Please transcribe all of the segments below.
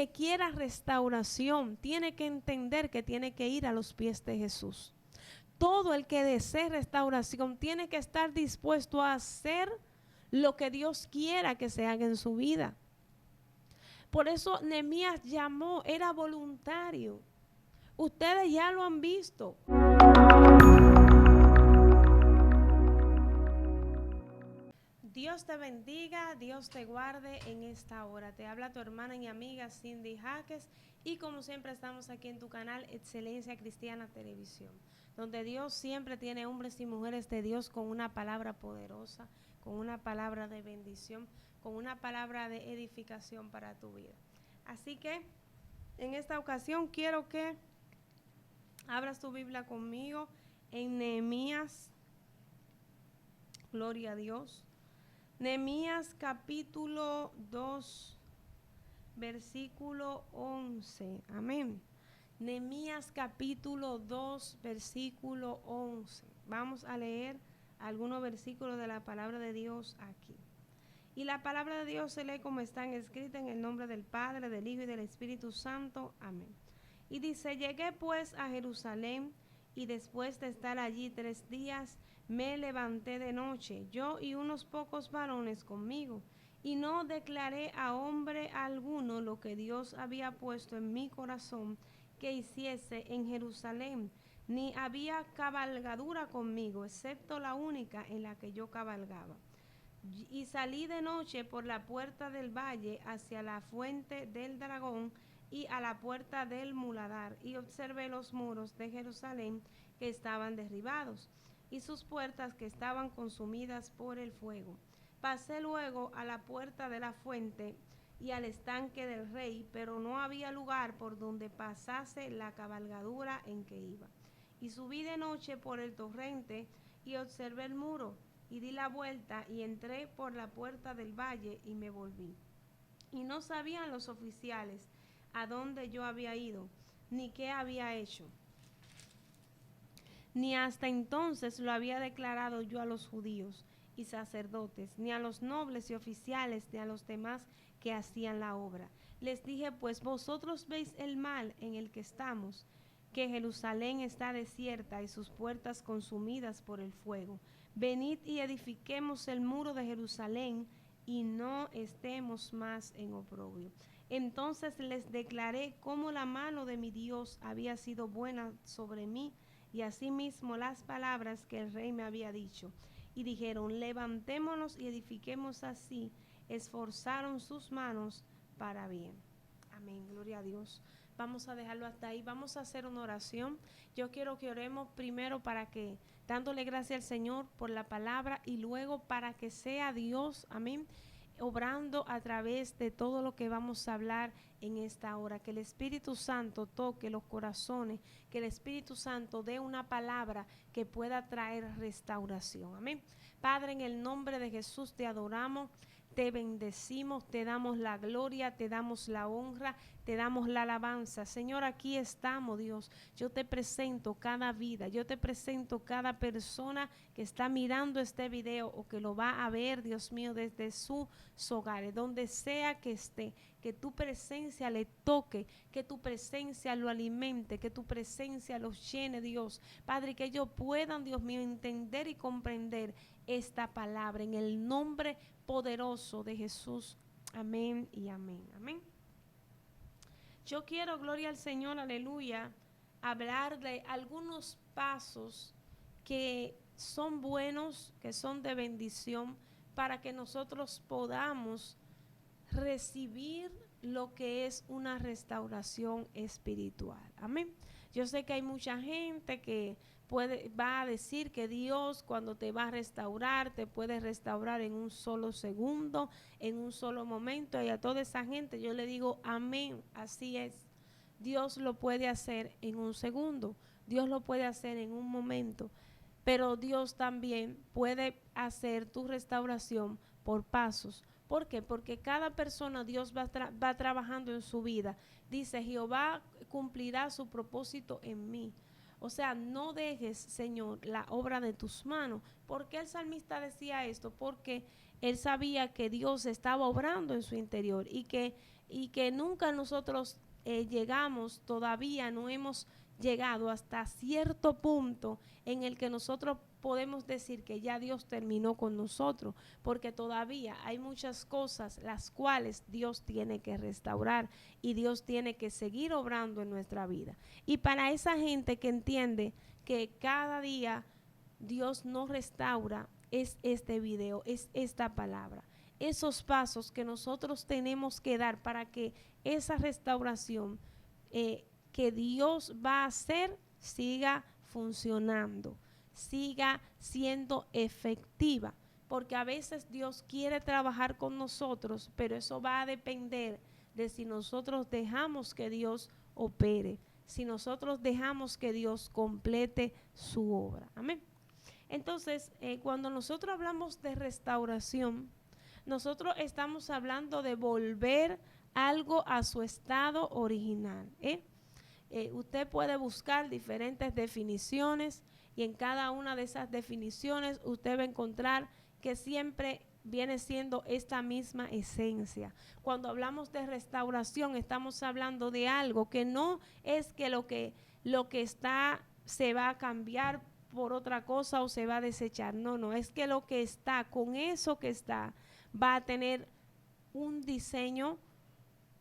que quiera restauración tiene que entender que tiene que ir a los pies de Jesús. Todo el que desee restauración tiene que estar dispuesto a hacer lo que Dios quiera que se haga en su vida. Por eso Nehemías llamó, era voluntario. Ustedes ya lo han visto. Dios te bendiga, Dios te guarde en esta hora. Te habla tu hermana y amiga Cindy Jaques y como siempre estamos aquí en tu canal Excelencia Cristiana Televisión, donde Dios siempre tiene hombres y mujeres de Dios con una palabra poderosa, con una palabra de bendición, con una palabra de edificación para tu vida. Así que en esta ocasión quiero que abras tu Biblia conmigo en Nehemías, gloria a Dios. Nehemías capítulo 2, versículo 11. Amén. Nehemías capítulo 2, versículo 11. Vamos a leer algunos versículos de la palabra de Dios aquí. Y la palabra de Dios se lee como están escritas en el nombre del Padre, del Hijo y del Espíritu Santo. Amén. Y dice, llegué pues a Jerusalén y después de estar allí 3 días, me levanté de noche, yo y unos pocos varones conmigo, y no declaré a hombre alguno lo que Dios había puesto en mi corazón que hiciese en Jerusalén, ni había cabalgadura conmigo, excepto la única en la que yo cabalgaba. Y salí de noche por la puerta del valle hacia la fuente del dragón y a la puerta del muladar, y observé los muros de Jerusalén que estaban derribados, y sus puertas que estaban consumidas por el fuego. Pasé luego a la puerta de la fuente y al estanque del rey, pero no había lugar por donde pasase la cabalgadura en que iba. Y subí de noche por el torrente y observé el muro, y di la vuelta y entré por la puerta del valle y me volví. Y no sabían los oficiales a dónde yo había ido, ni qué había hecho. Ni hasta entonces lo había declarado yo a los judíos y sacerdotes, ni a los nobles y oficiales, ni a los demás que hacían la obra. Les dije, pues vosotros veis el mal en el que estamos, que Jerusalén está desierta y sus puertas consumidas por el fuego. Venid y edifiquemos el muro de Jerusalén y no estemos más en oprobio. Entonces les declaré cómo la mano de mi Dios había sido buena sobre mí, y asimismo las palabras que el rey me había dicho. Y dijeron, levantémonos y edifiquemos así. Esforzaron sus manos para bien. Amén, gloria a Dios. Vamos a dejarlo hasta ahí. Vamos a hacer una oración. Yo quiero que oremos primero para que, dándole gracias al Señor por la palabra, y luego para que sea Dios, amén, obrando a través de todo lo que vamos a hablar en esta hora. Que el Espíritu Santo toque los corazones, que el Espíritu Santo dé una palabra que pueda traer restauración. Amén. Padre, en el nombre de Jesús te adoramos, te bendecimos, te damos la gloria, te damos la honra, te damos la alabanza. Señor, aquí estamos, Dios. Yo te presento cada vida, yo te presento cada persona que está mirando este video o que lo va a ver, Dios mío, desde sus hogares, donde sea que esté. Que tu presencia le toque, que tu presencia lo alimente, que tu presencia los llene, Dios. Padre, que ellos puedan, Dios mío, entender y comprender esta palabra en el nombre poderoso de Jesús. Amén y amén. Amén. Yo quiero, gloria al Señor, aleluya, hablar de algunos pasos que son buenos, que son de bendición, para que nosotros podamos recibir lo que es una restauración espiritual. Amén. Yo sé que hay mucha gente que va a decir que Dios, cuando te va a restaurar, te puede restaurar en un solo segundo, en un solo momento, y a toda esa gente yo le digo amén, así es. Dios lo puede hacer en un segundo, Dios lo puede hacer en un momento, pero Dios también puede hacer tu restauración por pasos. ¿Por qué? Porque cada persona Dios va trabajando en su vida. Dice, Jehová cumplirá su propósito en mí. O sea, no dejes, Señor, la obra de tus manos. ¿Por qué el salmista decía esto? Porque él sabía que Dios estaba obrando en su interior y que nunca nosotros llegamos, todavía no hemos llegado hasta cierto punto en el que nosotros podemos decir que ya Dios terminó con nosotros, porque todavía hay muchas cosas las cuales Dios tiene que restaurar y Dios tiene que seguir obrando en nuestra vida. Y para esa gente que entiende que cada día Dios nos restaura, es este video, es esta palabra. Esos pasos que nosotros tenemos que dar para que esa restauración que Dios va a hacer siga funcionando, siga siendo efectiva, porque a veces Dios quiere trabajar con nosotros, pero eso va a depender de si nosotros dejamos que Dios opere, si nosotros dejamos que Dios complete su obra. Amén. Entonces, cuando nosotros hablamos de restauración, nosotros estamos hablando de volver algo a su estado original. Usted puede buscar diferentes definiciones y en cada una de esas definiciones usted va a encontrar que siempre viene siendo esta misma esencia. Cuando hablamos de restauración estamos hablando de algo que no es que lo que está se va a cambiar por otra cosa o se va a desechar. No, no, es que lo que está, con eso que está, va a tener un diseño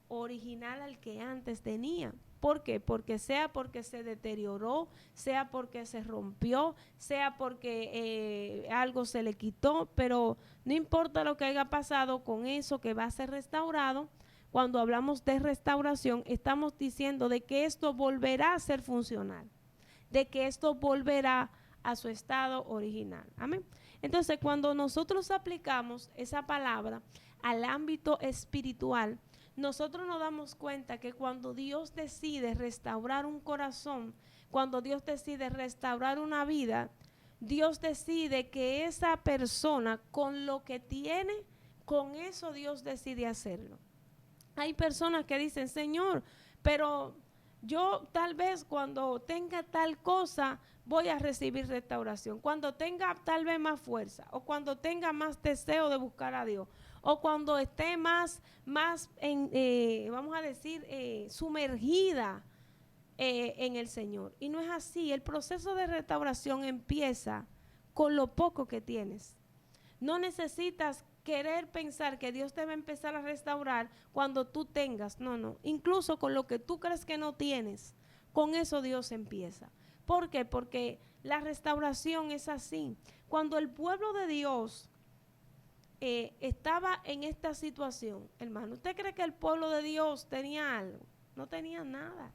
original al que antes tenía. ¿Por qué? Porque sea porque se deterioró, sea porque se rompió, sea porque algo se le quitó, pero no importa lo que haya pasado con eso que va a ser restaurado. Cuando hablamos de restauración, estamos diciendo de que esto volverá a ser funcional, de que esto volverá a su estado original. Amén. Entonces, cuando nosotros aplicamos esa palabra al ámbito espiritual, nosotros nos damos cuenta que cuando Dios decide restaurar un corazón, cuando Dios decide restaurar una vida, Dios decide que esa persona con lo que tiene, con eso Dios decide hacerlo. Hay personas que dicen, Señor, pero yo tal vez cuando tenga tal cosa voy a recibir restauración, cuando tenga tal vez más fuerza o cuando tenga más deseo de buscar a Dios o cuando esté más vamos a decir, sumergida en el Señor. Y no es así. El proceso de restauración empieza con lo poco que tienes. No necesitas querer pensar que Dios te va a empezar a restaurar cuando tú tengas. No, no. Incluso con lo que tú crees que no tienes, con eso Dios empieza. ¿Por qué? Porque la restauración es así. Cuando el pueblo de Dios estaba en esta situación, hermano, ¿usted cree que el pueblo de Dios tenía algo? No tenía nada.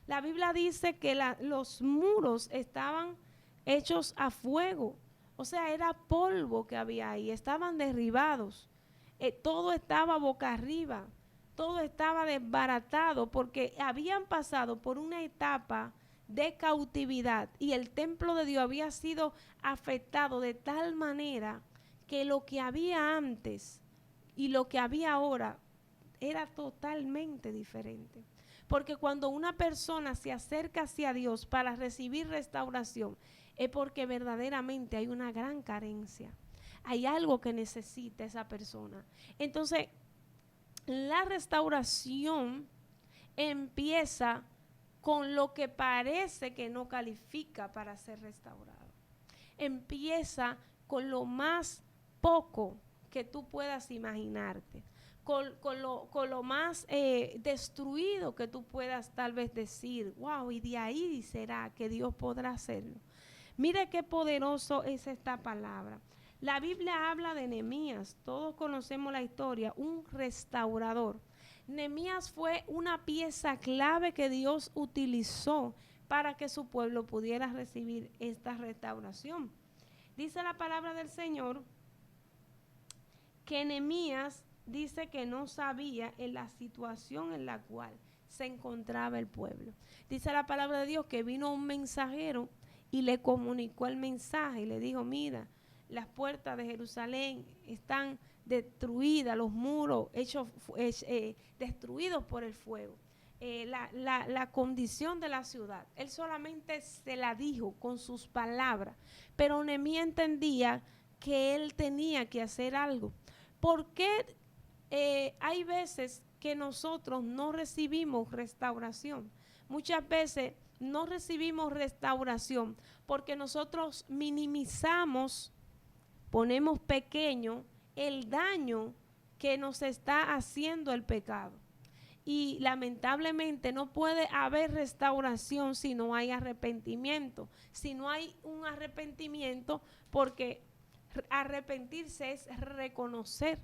La Biblia dice que los muros estaban hechos a fuego. O sea, era polvo que había ahí, estaban derribados. Todo estaba boca arriba, todo estaba desbaratado porque habían pasado por una etapa de cautividad y el templo de Dios había sido afectado de tal manera que lo que había antes y lo que había ahora era totalmente diferente. Porque cuando una persona se acerca hacia Dios para recibir restauración, es porque verdaderamente hay una gran carencia. Hay algo que necesita esa persona. Entonces, la restauración empieza con lo que parece que no califica para ser restaurado. Empieza con lo más poco que tú puedas imaginarte, con lo más destruido que tú puedas tal vez decir, wow, y de ahí será que Dios podrá hacerlo. Mire qué poderoso es esta palabra. La Biblia habla de Nehemías, todos conocemos la historia, un restaurador. Nehemías fue una pieza clave que Dios utilizó para que su pueblo pudiera recibir esta restauración. Dice la palabra del Señor que Nehemías dice que no sabía en la situación en la cual se encontraba el pueblo. Dice la palabra de Dios que vino un mensajero y le comunicó el mensaje y le dijo, mira, las puertas de Jerusalén están destruidas, los muros destruidos por el fuego. la condición de la ciudad. Él solamente se la dijo con sus palabras, pero Nehemías entendía que él tenía que hacer algo. ¿Por qué hay veces que nosotros no recibimos restauración? Muchas veces no recibimos restauración porque nosotros minimizamos, ponemos pequeño el daño que nos está haciendo el pecado. Y lamentablemente no puede haber restauración si no hay arrepentimiento. Si no hay un arrepentimiento, porque arrepentirse es reconocer.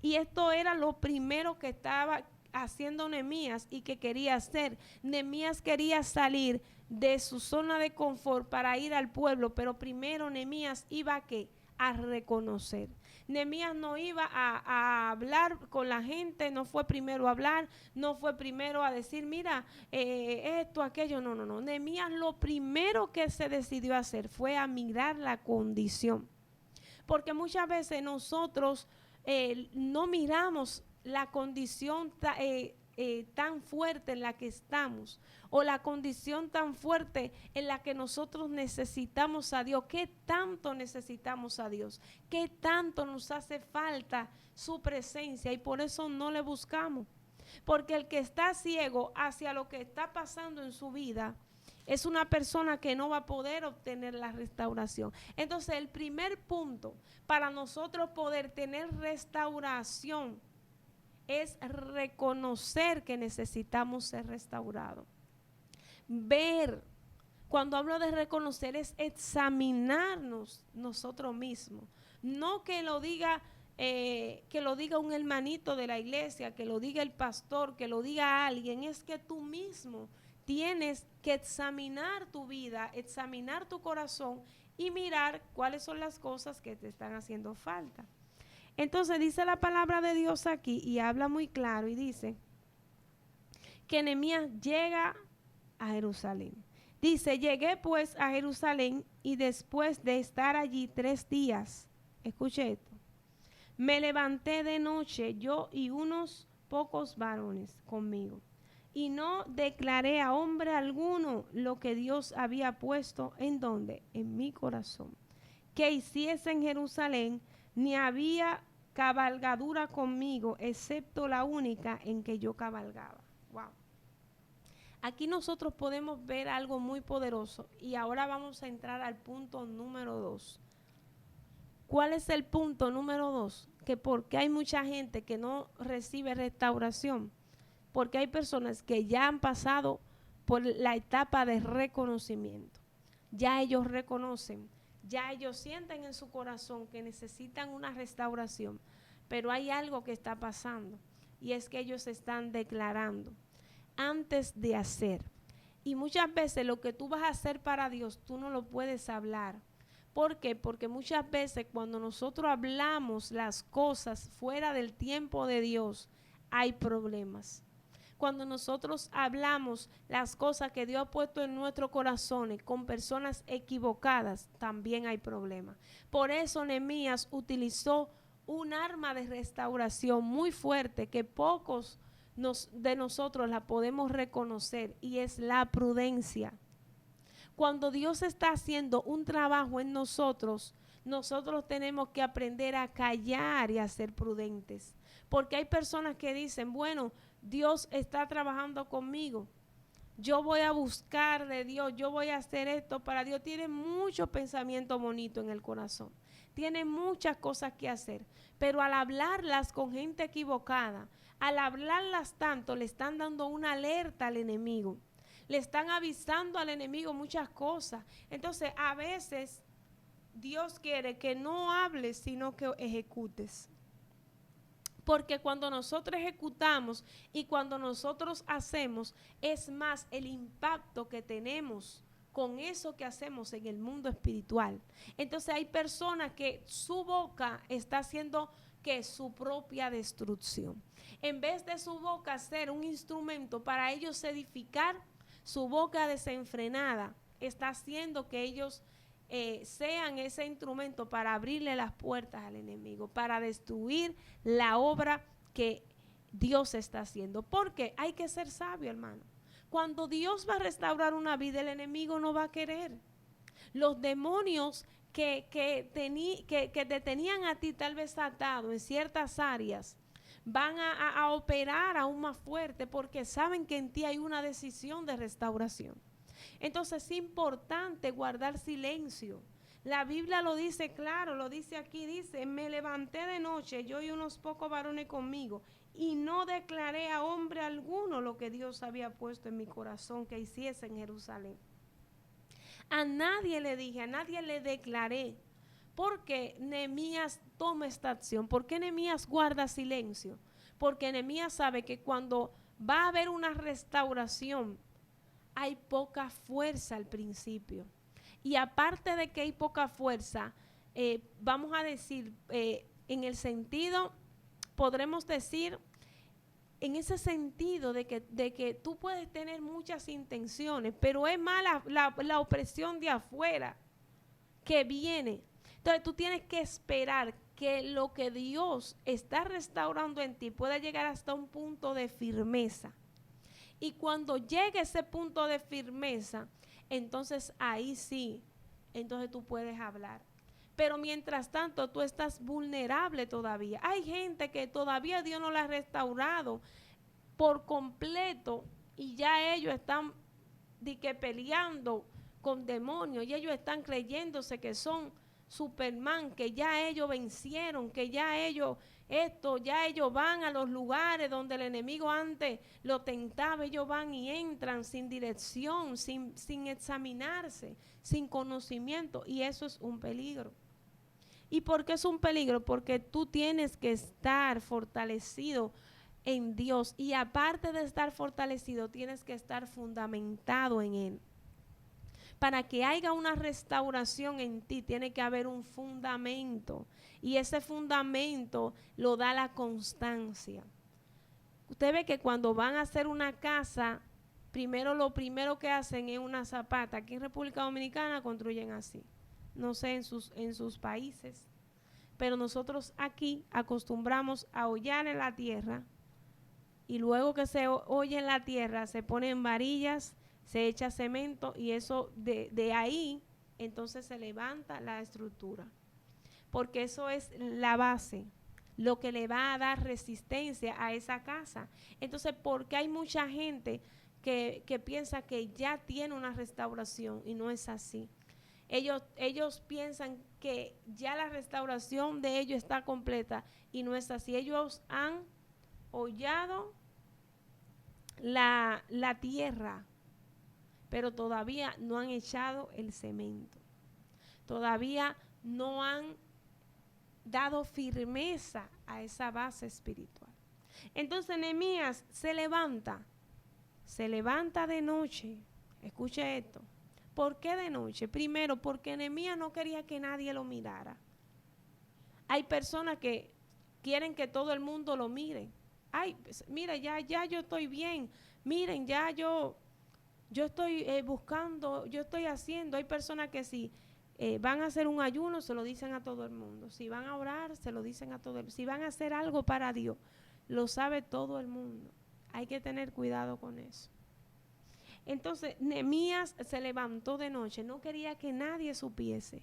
Y esto era lo primero que estaba haciendo Nehemías y que quería hacer. Nehemías quería salir de su zona de confort para ir al pueblo, pero primero Nehemías iba ¿a qué? A reconocer. Nehemías no iba a hablar con la gente, no fue primero a hablar, no fue primero a decir, mira, esto, aquello, no. Nehemías lo primero que se decidió hacer fue a mirar la condición. Porque muchas veces nosotros no miramos la condición tan fuerte en la que estamos, o la condición tan fuerte en la que nosotros necesitamos a Dios. ¿Qué tanto necesitamos a Dios? ¿Qué tanto nos hace falta su presencia? Y por eso no le buscamos. Porque el que está ciego hacia lo que está pasando en su vida es una persona que no va a poder obtener la restauración. Entonces, el primer punto para nosotros poder tener restauración es reconocer que necesitamos ser restaurados. Ver, cuando hablo de reconocer, es examinarnos nosotros mismos. No que lo diga un hermanito de la iglesia, que lo diga el pastor, que lo diga alguien. Es que tú mismo tienes que examinar tu vida, examinar tu corazón y mirar cuáles son las cosas que te están haciendo falta. Entonces dice la palabra de Dios aquí y habla muy claro y dice que Nehemías llega a Jerusalén. Dice, llegué pues a Jerusalén y después de estar allí 3 días, escuche esto, me levanté de noche yo y unos pocos varones conmigo y no declaré a hombre alguno lo que Dios había puesto en donde, en mi corazón, que hiciese en Jerusalén, ni había cabalgadura conmigo, excepto la única en que yo cabalgaba. Wow. Aquí nosotros podemos ver algo muy poderoso y ahora vamos a entrar al punto número 2. ¿Cuál es el punto número 2? Que porque hay mucha gente que no recibe restauración, porque hay personas que ya han pasado por la etapa de reconocimiento. Ya ellos reconocen, ya ellos sienten en su corazón que necesitan una restauración, pero hay algo que está pasando y es que ellos están declarando antes de hacer. Y muchas veces lo que tú vas a hacer para Dios, tú no lo puedes hablar. ¿Por qué? Porque muchas veces cuando nosotros hablamos las cosas fuera del tiempo de Dios, hay problemas. Cuando nosotros hablamos las cosas que Dios ha puesto en nuestros corazones con personas equivocadas, también hay problemas. Por eso Nehemías utilizó un arma de restauración muy fuerte que pocos de nosotros la podemos reconocer, y es la prudencia. Cuando Dios está haciendo un trabajo en nosotros, nosotros tenemos que aprender a callar y a ser prudentes. Porque hay personas que dicen, bueno, Dios está trabajando conmigo, yo voy a buscar de Dios, yo voy a hacer esto para Dios. Tiene mucho pensamiento bonito en el corazón, tiene muchas cosas que hacer, pero al hablarlas con gente equivocada, al hablarlas tanto, le están dando una alerta al enemigo, le están avisando al enemigo muchas cosas. Entonces a veces Dios quiere que no hables, sino que ejecutes. Porque cuando nosotros ejecutamos y cuando nosotros hacemos, es más el impacto que tenemos con eso que hacemos en el mundo espiritual. Entonces hay personas que su boca está haciendo que su propia destrucción. En vez de su boca ser un instrumento para ellos edificar, su boca desenfrenada está haciendo que ellos sean ese instrumento para abrirle las puertas al enemigo, para destruir la obra que Dios está haciendo. Porque hay que ser sabio, hermano. Cuando Dios va a restaurar una vida, el enemigo no va a querer. Los demonios que te tenían a ti tal vez atado en ciertas áreas, van a operar aún más fuerte porque saben que en ti hay una decisión de restauración. Entonces es importante guardar silencio. La Biblia lo dice claro, lo dice aquí, dice, me levanté de noche, yo y unos pocos varones conmigo, y no declaré a hombre alguno lo que Dios había puesto en mi corazón que hiciese en Jerusalén. A nadie le dije, a nadie le declaré. ¿Por qué Nehemías toma esta acción? ¿Por qué Nehemías guarda silencio? Porque Nehemías sabe que cuando va a haber una restauración, hay poca fuerza al principio. Y aparte de que hay poca fuerza, vamos a decir, en el sentido, podremos decir, en ese sentido de que tú puedes tener muchas intenciones, pero es más la opresión de afuera que viene. Entonces tú tienes que esperar que lo que Dios está restaurando en ti pueda llegar hasta un punto de firmeza. Y cuando llegue ese punto de firmeza, entonces ahí sí, entonces tú puedes hablar. Pero mientras tanto tú estás vulnerable todavía. Hay gente que todavía Dios no la ha restaurado por completo y ya ellos están peleando con demonios y ellos están creyéndose que son Superman, que ya ellos vencieron, que ya ellos van a los lugares donde el enemigo antes lo tentaba, ellos van y entran sin dirección, sin examinarse, sin conocimiento, y eso es un peligro. ¿Y por qué es un peligro? Porque tú tienes que estar fortalecido en Dios, y aparte de estar fortalecido, tienes que estar fundamentado en Él. Para que haya una restauración en ti, tiene que haber un fundamento. Y ese fundamento lo da la constancia. Usted ve que cuando van a hacer una casa, lo primero que hacen es una zapata. Aquí en República Dominicana construyen así. No sé en sus países. Pero nosotros aquí acostumbramos a hollar en la tierra. Y luego que se holla en la tierra, se ponen varillas, se echa cemento, y eso de ahí entonces se levanta la estructura, porque eso es la base, lo que le va a dar resistencia a esa casa. Entonces, porque hay mucha gente que piensa que ya tiene una restauración, y no es así. Ellos piensan que ya la restauración de ellos está completa, y no es así. Ellos han hollado la tierra, pero todavía no han echado el cemento. Todavía no han dado firmeza a esa base espiritual. Entonces Nehemías se levanta de noche. Escuche esto. ¿Por qué de noche? Primero, porque Nehemías no quería que nadie lo mirara. Hay personas que quieren que todo el mundo lo mire. Ay, mira, ya yo estoy bien. Miren, ya yo estoy buscando, yo estoy haciendo. Hay personas que si van a hacer un ayuno, se lo dicen a todo el mundo. Si van a orar, se lo dicen a todo el mundo. Si van a hacer algo para Dios, lo sabe todo el mundo. Hay que tener cuidado con eso. Entonces, Nehemías se levantó de noche, no quería que nadie supiese.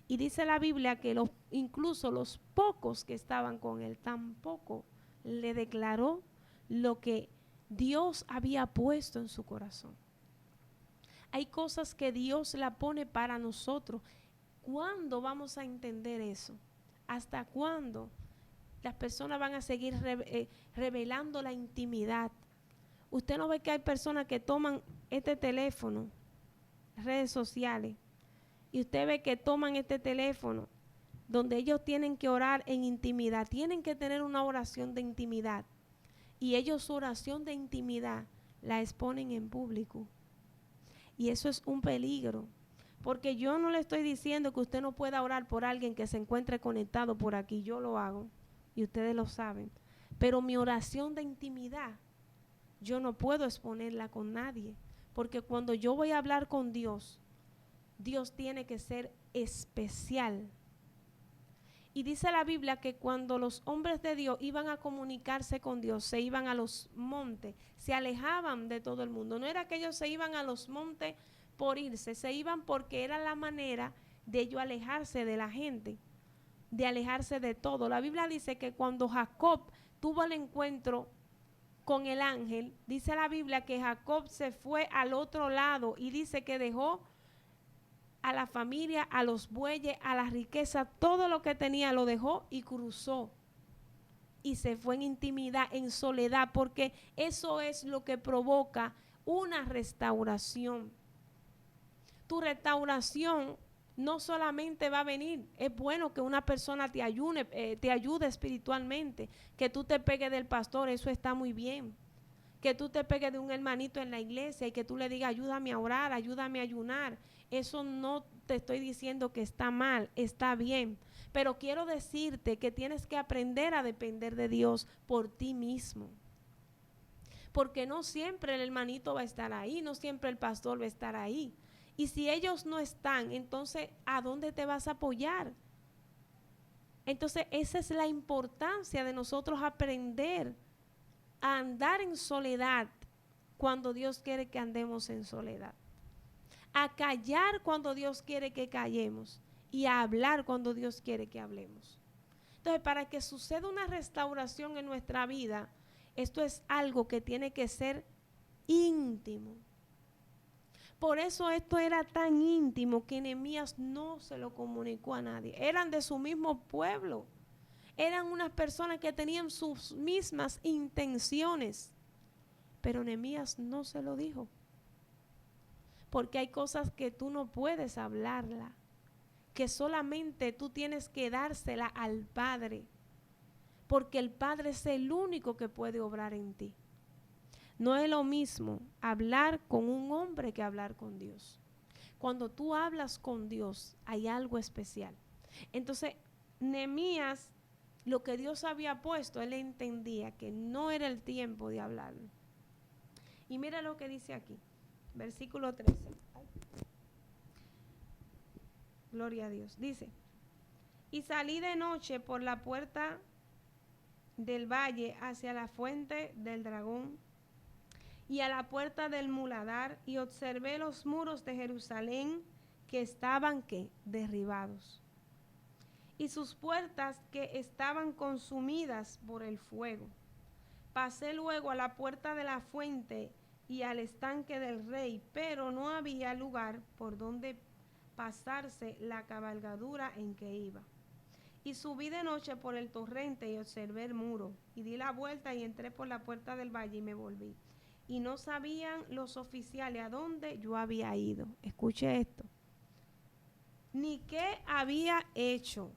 Y dice la Biblia que incluso los pocos que estaban con él tampoco le declaró lo que Dios había puesto en su corazón. Hay cosas que Dios la pone para nosotros. ¿Cuándo vamos a entender eso? ¿Hasta cuándo las personas van a seguir revelando la intimidad? Usted no ve que hay personas que toman este teléfono, redes sociales, y usted ve que toman este teléfono donde ellos tienen que orar en intimidad, tienen que tener una oración de intimidad, y ellos su oración de intimidad la exponen en público. Y eso es un peligro, porque yo no le estoy diciendo que usted no pueda orar por alguien que se encuentre conectado por aquí, yo lo hago, y ustedes lo saben, pero mi oración de intimidad, yo no puedo exponerla con nadie, porque cuando yo voy a hablar con Dios, Dios tiene que ser especial. Y dice la Biblia que cuando los hombres de Dios iban a comunicarse con Dios, se iban a los montes, se alejaban de todo el mundo. No era que ellos se iban a los montes por irse, se iban porque era la manera de ellos alejarse de la gente, de alejarse de todo. La Biblia dice que cuando Jacob tuvo el encuentro con el ángel, dice la Biblia que Jacob se fue al otro lado y dice que dejó a la familia, a los bueyes, a la riqueza, todo lo que tenía lo dejó y cruzó. Y se fue en intimidad, en soledad, porque eso es lo que provoca una restauración. Tu restauración no solamente va a venir, es bueno que una persona te ayude espiritualmente, que tú te pegues del pastor, eso está muy bien. Que tú te pegues de un hermanito en la iglesia y que tú le digas, ayúdame a orar, ayúdame a ayunar. Eso no te estoy diciendo que está mal, está bien. Pero quiero decirte que tienes que aprender a depender de Dios por ti mismo. Porque no siempre el hermanito va a estar ahí, no siempre el pastor va a estar ahí. Y si ellos no están, entonces, ¿a dónde te vas a apoyar? Entonces, esa es la importancia de nosotros aprender a andar en soledad cuando Dios quiere que andemos en soledad, a callar cuando Dios quiere que callemos y a hablar cuando Dios quiere que hablemos. Entonces, para que suceda una restauración en nuestra vida, esto es algo que tiene que ser íntimo. Por eso esto era tan íntimo que Nehemías no se lo comunicó a nadie. Eran de su mismo pueblo. Eran unas personas que tenían sus mismas intenciones, pero Nehemías no se lo dijo, porque hay cosas que tú no puedes hablarla, que solamente tú tienes que dársela al Padre, porque el Padre es el único que puede obrar en ti. No es lo mismo hablar con un hombre que hablar con Dios. Cuando tú hablas con Dios hay algo especial. Entonces, Nehemías, lo que Dios había puesto, él entendía que no era el tiempo de hablarlo. Y mira lo que dice aquí, versículo 13. Ay. Gloria a Dios. Dice, y salí de noche por la puerta del valle hacia la fuente del dragón y a la puerta del muladar y observé los muros de Jerusalén que estaban, ¿qué? Derribados. Y sus puertas que estaban consumidas por el fuego. Pasé luego a la puerta de la fuente y al estanque del rey, pero no había lugar por donde pasarse la cabalgadura en que iba. Y subí de noche por el torrente y observé el muro, y di la vuelta y entré por la puerta del valle y me volví. Y no sabían los oficiales a dónde yo había ido. Escuche esto. Ni qué había hecho,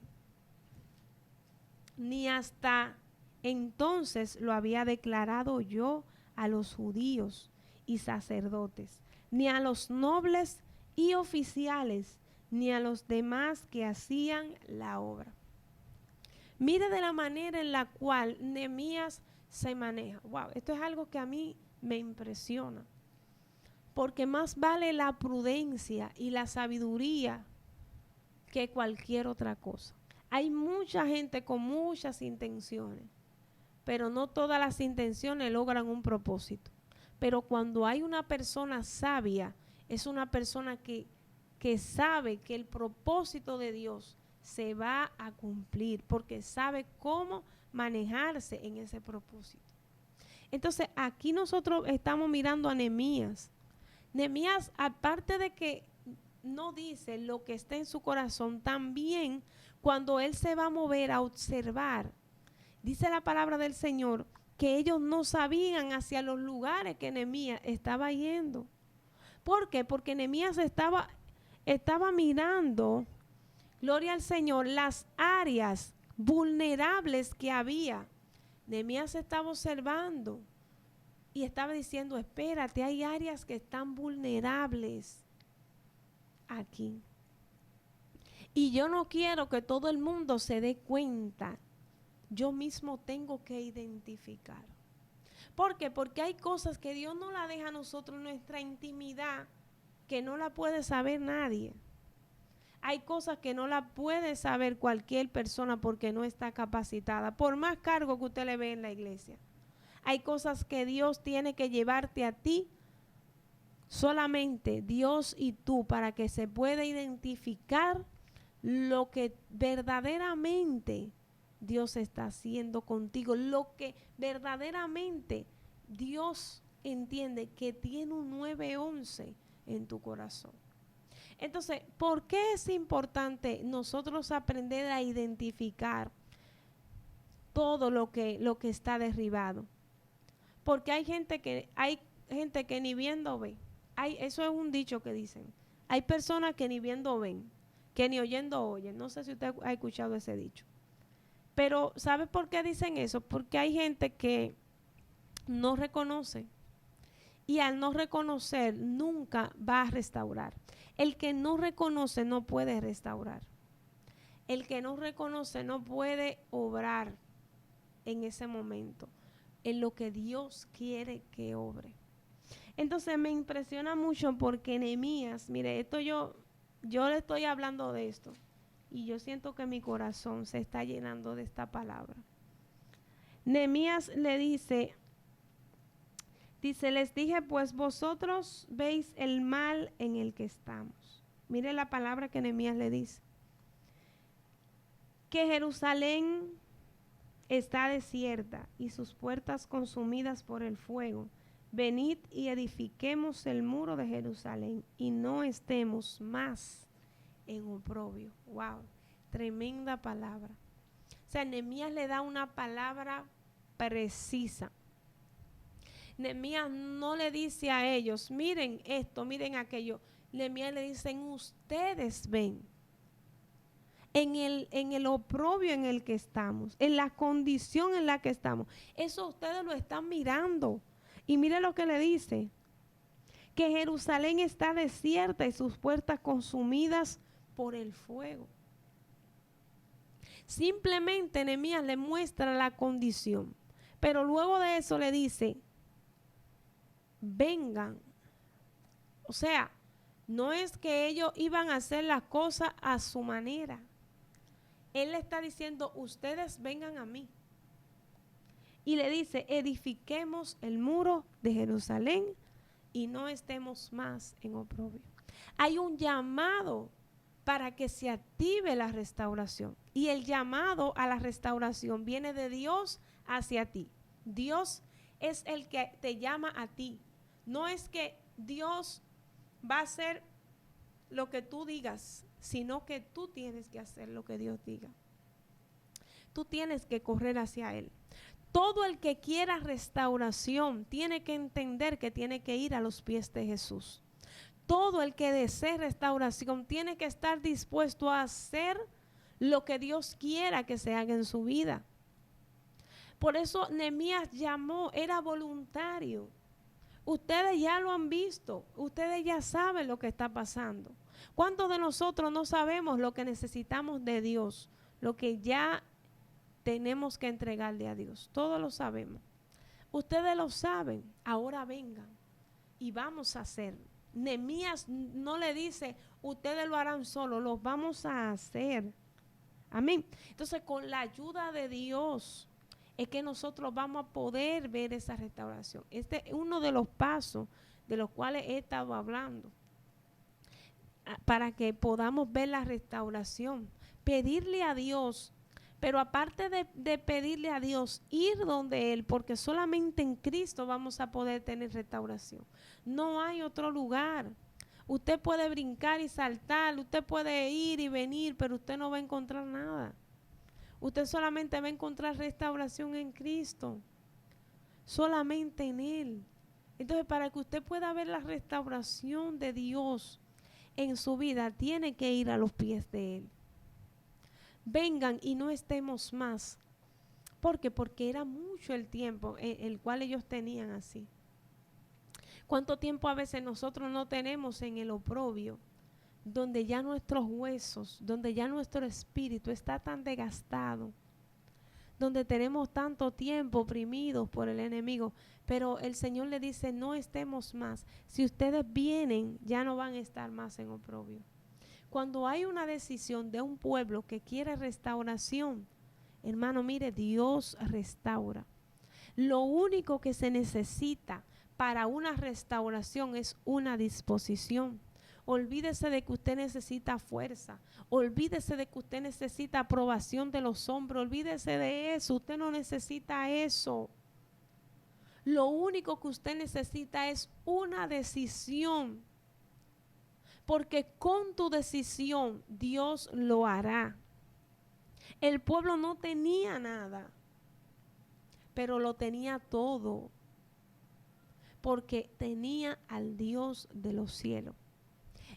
ni hasta entonces lo había declarado yo a los judíos y sacerdotes, ni a los nobles y oficiales, ni a los demás que hacían la obra. Mire de la manera en la cual Nehemías se maneja. Wow, esto es algo que a mí me impresiona, porque más vale la prudencia y la sabiduría que cualquier otra cosa. Hay mucha gente con muchas intenciones, pero no todas las intenciones logran un propósito. Pero cuando hay una persona sabia, es una persona que sabe que el propósito de Dios se va a cumplir, porque sabe cómo manejarse en ese propósito. Entonces, aquí nosotros estamos mirando a Nehemías. Nehemías, aparte de que no dice lo que está en su corazón, también cuando él se va a mover a observar, dice la palabra del Señor que ellos no sabían hacia los lugares que Nehemías estaba yendo. ¿Por qué? Porque Nehemías estaba mirando, gloria al Señor, las áreas vulnerables que había. Nehemías estaba observando y estaba diciendo, espérate, hay áreas que están vulnerables aquí. Y yo no quiero que todo el mundo se dé cuenta. Yo mismo tengo que identificar. ¿Por qué? Porque hay cosas que Dios no la deja a nosotros, nuestra intimidad, que no la puede saber nadie. Hay cosas que no la puede saber cualquier persona porque no está capacitada, por más cargo que usted le ve en la iglesia. Hay cosas que Dios tiene que llevarte a ti, solamente Dios y tú, para que se pueda identificar lo que verdaderamente Dios está haciendo contigo, lo que verdaderamente Dios entiende que tiene un 911 en tu corazón. Entonces, ¿por qué es importante nosotros aprender a identificar todo lo que está derribado? Porque hay gente que ni viendo ve. Eso es un dicho que dicen. Hay personas que ni viendo ven, que ni oyendo oyen. No sé si usted ha escuchado ese dicho. Pero ¿sabe por qué dicen eso? Porque hay gente que no reconoce. Y al no reconocer, nunca va a restaurar. El que no reconoce no puede restaurar. El que no reconoce no puede obrar en ese momento, en lo que Dios quiere que obre. Entonces me impresiona mucho porque Nehemías, mire, esto yo le estoy hablando de esto y yo siento que mi corazón se está llenando de esta palabra. Nehemías le dice, les dije, pues vosotros veis el mal en el que estamos. Mire la palabra que Nehemías le dice. Que Jerusalén está desierta y sus puertas consumidas por el fuego. Venid y edifiquemos el muro de Jerusalén y no estemos más en oprobio. Wow, tremenda palabra. O sea, Nehemías le da una palabra precisa. Nehemías no le dice a ellos, miren esto, miren aquello. Nehemías le dicen, ustedes ven en el oprobio en el que estamos, en la condición en la que estamos. Eso ustedes lo están mirando. Y mire lo que le dice, que Jerusalén está desierta y sus puertas consumidas por el fuego. Simplemente Nehemías le muestra la condición, pero luego de eso le dice, vengan. O sea, no es que ellos iban a hacer las cosas a su manera. Él le está diciendo, ustedes vengan a mí. Y le dice, edifiquemos el muro de Jerusalén y no estemos más en oprobio. Hay un llamado para que se active la restauración. Y el llamado a la restauración viene de Dios hacia ti. Dios es el que te llama a ti. No es que Dios va a hacer lo que tú digas, sino que tú tienes que hacer lo que Dios diga. Tú tienes que correr hacia Él. Todo el que quiera restauración tiene que entender que tiene que ir a los pies de Jesús. Todo el que desee restauración tiene que estar dispuesto a hacer lo que Dios quiera que se haga en su vida. Por eso Nehemías llamó, era voluntario. Ustedes ya lo han visto, ustedes ya saben lo que está pasando. ¿Cuántos de nosotros no sabemos lo que necesitamos de Dios? Lo que ya tenemos que entregarle a Dios. Todos lo sabemos. Ustedes lo saben, ahora vengan y vamos a hacerlo. Nehemías no le dice, ustedes lo harán solo, lo vamos a hacer. Amén. Entonces, con la ayuda de Dios es que nosotros vamos a poder ver esa restauración. Este es uno de los pasos de los cuales he estado hablando para que podamos ver la restauración. Pedirle a Dios, pero aparte de pedirle a Dios, ir donde Él, porque solamente en Cristo vamos a poder tener restauración. No hay otro lugar. Usted puede brincar y saltar, usted puede ir y venir, pero usted no va a encontrar nada. Usted solamente va a encontrar restauración en Cristo, solamente en Él. Entonces, para que usted pueda ver la restauración de Dios en su vida, tiene que ir a los pies de Él. Vengan y no estemos más. ¿Por qué? Porque era mucho el tiempo el cual ellos tenían así. ¿Cuánto tiempo a veces nosotros no tenemos en el oprobio? Donde ya nuestros huesos, donde ya nuestro espíritu está tan desgastado, donde tenemos tanto tiempo oprimidos por el enemigo, pero el Señor le dice, no estemos más. Si ustedes vienen, ya no van a estar más en oprobio. Cuando hay una decisión de un pueblo que quiere restauración, hermano, mire, Dios restaura. Lo único que se necesita para una restauración es una disposición. Olvídese de que usted necesita fuerza. Olvídese de que usted necesita aprobación de los hombres. Olvídese de eso. Usted no necesita eso. Lo único que usted necesita es una decisión. Porque con tu decisión Dios lo hará. El pueblo no tenía nada, pero lo tenía todo. Porque tenía al Dios de los cielos.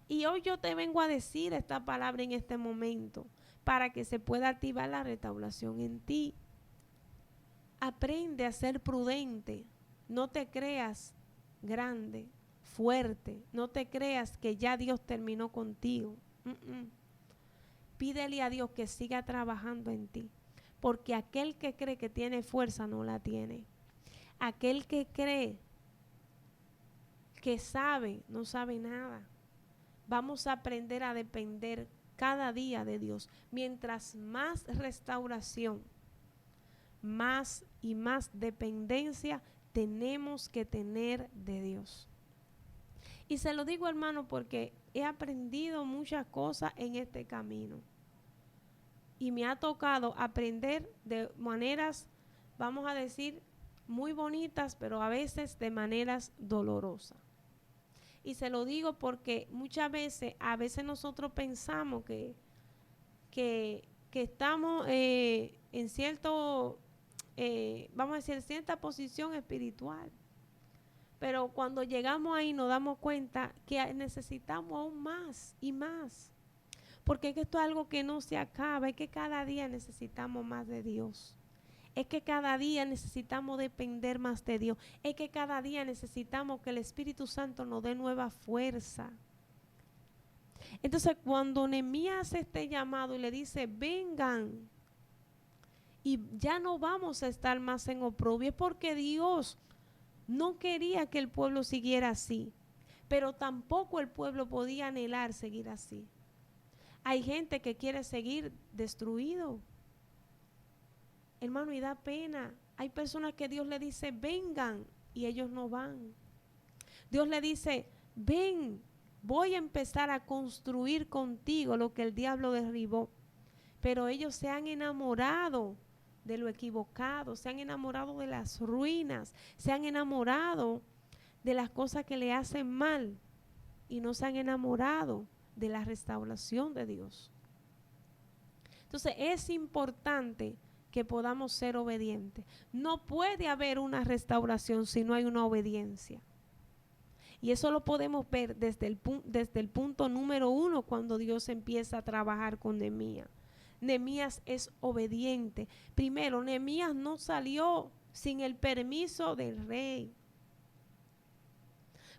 Y hoy yo te vengo a decir esta palabra en este momento para que se pueda activar la restauración en ti. Aprende a ser prudente. No te creas grande, fuerte. No te creas que ya Dios terminó contigo. Pídele a Dios que siga trabajando en ti. Porque aquel que cree que tiene fuerza no la tiene. Aquel que cree que sabe, no sabe nada. Vamos a aprender a depender cada día de Dios. Mientras más restauración, más y más dependencia tenemos que tener de Dios. Y se lo digo, hermano, porque he aprendido muchas cosas en este camino. Y me ha tocado aprender de maneras, vamos a decir, muy bonitas, pero a veces de maneras dolorosas. Y se lo digo porque muchas veces, a veces nosotros pensamos que estamos en cierto, vamos a decir, cierta posición espiritual. Pero cuando llegamos ahí nos damos cuenta que necesitamos aún más y más. Porque es que esto es algo que no se acaba, es que cada día necesitamos más de Dios. Es que cada día necesitamos depender más de Dios. Es que cada día necesitamos que el Espíritu Santo nos dé nueva fuerza. Entonces, cuando Nehemías hace este llamado y le dice, vengan, y ya no vamos a estar más en oprobio, es porque Dios no quería que el pueblo siguiera así, pero tampoco el pueblo podía anhelar seguir así. Hay gente que quiere seguir destruido. Hermano, y da pena. Hay personas que Dios le dice, vengan, y ellos no van. Dios le dice, ven, voy a empezar a construir contigo lo que el diablo derribó. Pero ellos se han enamorado de lo equivocado, se han enamorado de las ruinas, se han enamorado de las cosas que le hacen mal y no se han enamorado de la restauración de Dios. Entonces es importante que podamos ser obedientes. No puede haber una restauración si no hay una obediencia. Y eso lo podemos ver desde el punto número 1 cuando Dios empieza a trabajar con Nehemías. Nehemías es obediente. Primero, Nehemías no salió sin el permiso del rey.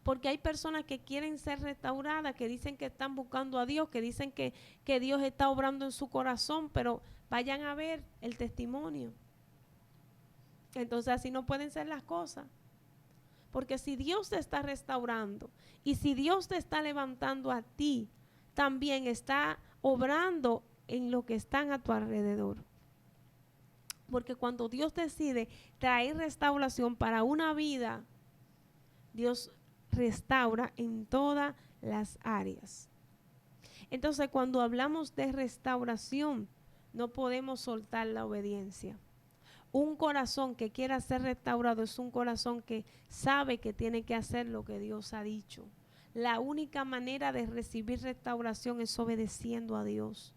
Porque hay personas que quieren ser restauradas, que dicen que están buscando a Dios, que dicen que Dios está obrando en su corazón, pero vayan a ver el testimonio. Entonces así no pueden ser las cosas. Porque si Dios te está restaurando y si Dios te está levantando a ti, también está obrando en lo que están a tu alrededor. Porque cuando Dios decide traer restauración para una vida, Dios restaura en todas las áreas. Entonces, cuando hablamos de restauración, no podemos soltar la obediencia. Un corazón que quiera ser restaurado es un corazón que sabe que tiene que hacer lo que Dios ha dicho. La única manera de recibir restauración es obedeciendo a Dios,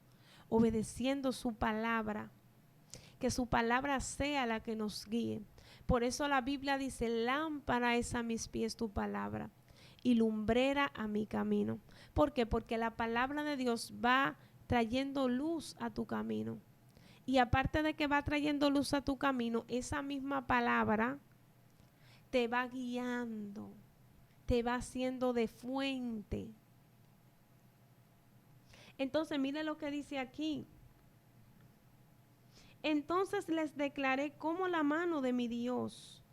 obedeciendo su palabra, que su palabra sea la que nos guíe. Por eso la Biblia dice, lámpara es a mis pies tu palabra y lumbrera a mi camino. ¿Por qué? Porque la palabra de Dios va trayendo luz a tu camino. Y aparte de que va trayendo luz a tu camino, esa misma palabra te va guiando, te va haciendo de fuente. Entonces, mire lo que dice aquí. Entonces les declaré cómo la mano de mi Dios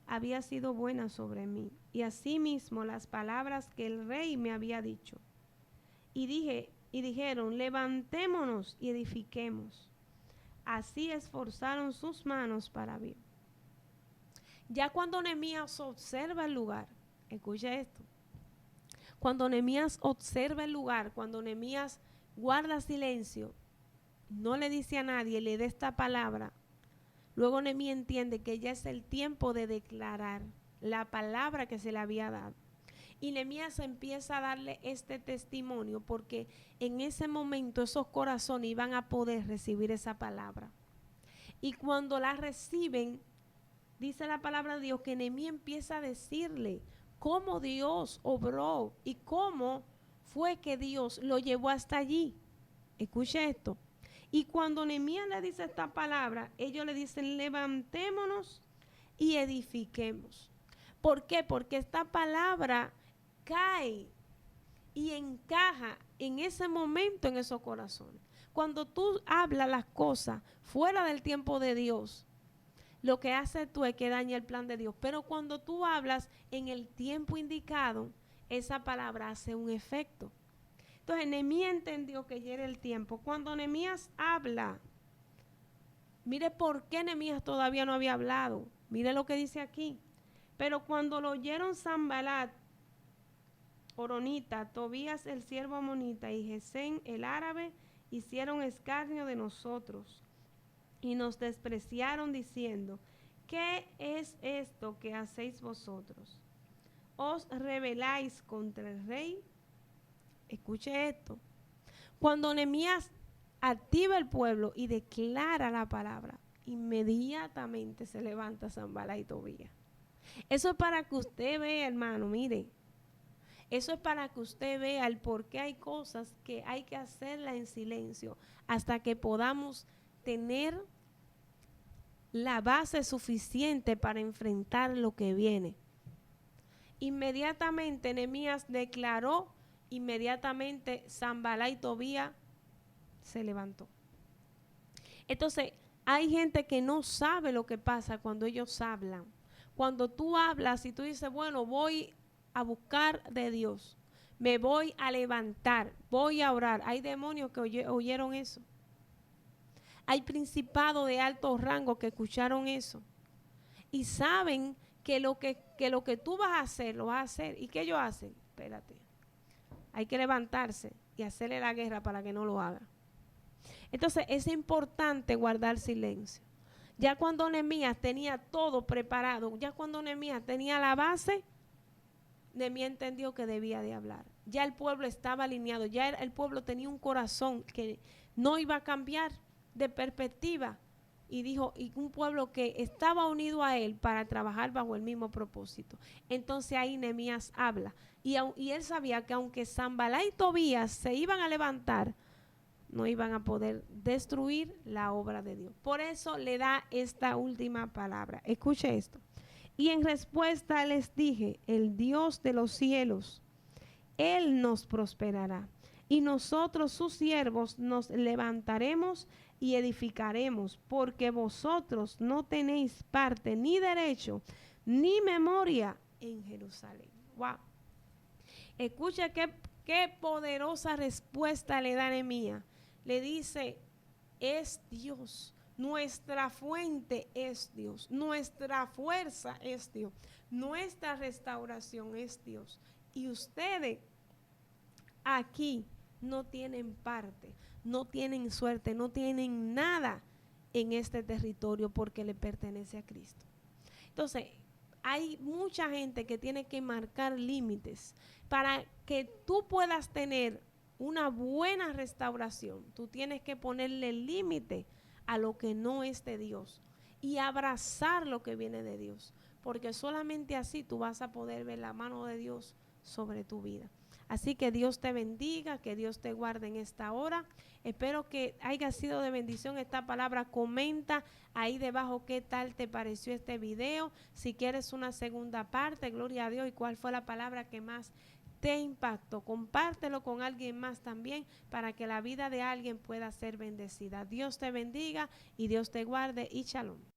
había sido buena sobre mí, y asimismo las palabras que el rey me había dicho. y dijeron, levantémonos y edifiquemos. Así esforzaron sus manos para bien. Ya cuando Nehemías observa el lugar, escucha esto, cuando Nehemías observa el lugar, cuando Nehemías guarda silencio, no le dice a nadie, le da esta palabra, luego Nehemías entiende que ya es el tiempo de declarar la palabra que se le había dado. Y Nehemías empieza a darle este testimonio porque en ese momento esos corazones iban a poder recibir esa palabra. Y cuando la reciben, dice la palabra de Dios que Nehemías empieza a decirle cómo Dios obró y cómo fue que Dios lo llevó hasta allí. Escuche esto. Y cuando Nehemías le dice esta palabra, ellos le dicen, levantémonos y edifiquemos. ¿Por qué? Porque esta palabra cae y encaja en ese momento en esos corazones. Cuando tú hablas las cosas fuera del tiempo de Dios, lo que hace tú es que daña el plan de Dios. Pero cuando tú hablas en el tiempo indicado, esa palabra hace un efecto. Entonces Nehemías entendió que ya era el tiempo. Cuando Nehemías habla, mire por qué Nehemías todavía no había hablado. Mire lo que dice aquí. Pero cuando lo oyeron Sanballat, Horonita, Tobías el siervo amonita y Gesem el árabe, hicieron escarnio de nosotros y nos despreciaron diciendo, ¿qué es esto que hacéis vosotros? ¿Os rebeláis contra el rey? Escuche esto. Cuando Nehemías activa el pueblo y declara la palabra, inmediatamente se levanta Sanballat y Tobías. Eso es para que usted vea, hermano, mire. Eso es para que usted vea el por qué hay cosas que hay que hacerlas en silencio hasta que podamos tener la base suficiente para enfrentar lo que viene. Inmediatamente Nehemías declaró, inmediatamente Sanballat y Tobías se levantó. Entonces, hay gente que no sabe lo que pasa cuando ellos hablan. Cuando tú hablas y tú dices, bueno, voy a buscar de Dios, me voy a levantar, voy a orar. Hay demonios que oyeron eso. Hay principados de alto rango que escucharon eso y saben que lo que tú vas a hacer, lo vas a hacer. ¿Y qué ellos hacen? Espérate. Hay que levantarse y hacerle la guerra para que no lo haga. Entonces es importante guardar silencio. Ya cuando Nehemías tenía todo preparado, ya cuando Nehemías tenía la base, Nehemías entendió que debía de hablar. Ya el pueblo estaba alineado, ya el pueblo tenía un corazón que no iba a cambiar de perspectiva. Y dijo, y un pueblo que estaba unido a él para trabajar bajo el mismo propósito. Entonces ahí Nehemías habla. Y él sabía que aunque Sanballat y Tobías se iban a levantar, no iban a poder destruir la obra de Dios. Por eso le da esta última palabra. Escuche esto. Y en respuesta les dije, el Dios de los cielos, Él nos prosperará. Y nosotros, sus siervos, nos levantaremos y edificaremos, porque vosotros no tenéis parte ni derecho ni memoria en Jerusalén. Wow. Escucha qué poderosa respuesta le da Nehemías. Le dice, es Dios, nuestra fuente es Dios, nuestra fuerza es Dios, nuestra restauración es Dios. Y ustedes aquí no tienen parte, no tienen suerte, no tienen nada en este territorio porque le pertenece a Cristo. Entonces, hay mucha gente que tiene que marcar límites para que tú puedas tener una buena restauración. Tú tienes que ponerle límite a lo que no es de Dios y abrazar lo que viene de Dios, porque solamente así tú vas a poder ver la mano de Dios sobre tu vida. Así que Dios te bendiga, que Dios te guarde en esta hora. Espero que haya sido de bendición esta palabra. Comenta ahí debajo qué tal te pareció este video. Si quieres una segunda parte, gloria a Dios, y cuál fue la palabra que más te impactó. Compártelo con alguien más también para que la vida de alguien pueda ser bendecida. Dios te bendiga y Dios te guarde y shalom.